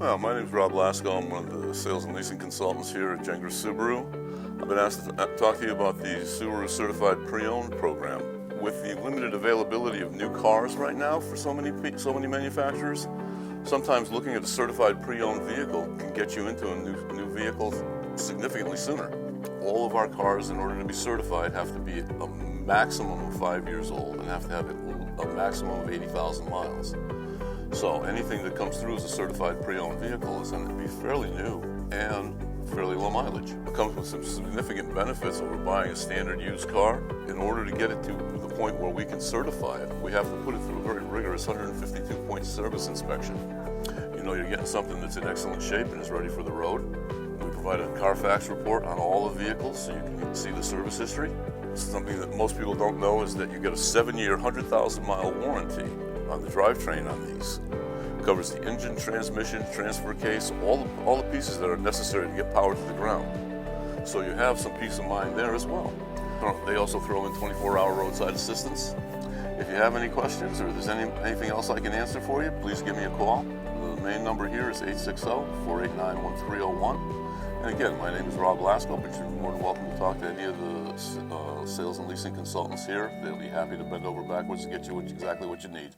Well, my name is Rob Lasko. I'm one of the sales and leasing consultants here at Gengras Subaru. I've been asked to talk to you about the Subaru Certified Pre-Owned program. With the limited availability of new cars right now for so many manufacturers, sometimes looking at a certified pre-owned vehicle can get you into a new vehicle significantly sooner. All of our cars, in order to be certified, have to be a maximum of 5 years old and have to have a maximum of 80,000 miles. So anything that comes through as a certified pre-owned vehicle is going to be fairly new and fairly low mileage. It comes with some significant benefits over buying a standard used car. In order to get it to the point where we can certify it, we have to put it through a very rigorous 152-point service inspection. You know you're getting something that's in excellent shape and is ready for the road. We provide a CARFAX report on all the vehicles so you can see the service history. Something that most people don't know is that you get a 7-year, 100,000-mile warranty on the drivetrain on these. It covers the engine, transmission, transfer case, all the pieces that are necessary to get power to the ground. So you have some peace of mind there as well. They also throw in 24-hour roadside assistance. If you have any questions or if there's anything else I can answer for you, please give me a call. The main number here is 860-489-1301. And again, my name is Rob Lasko, but you're more than welcome to talk to any of the sales and leasing consultants here. They'll be happy to bend over backwards to get you exactly what you need.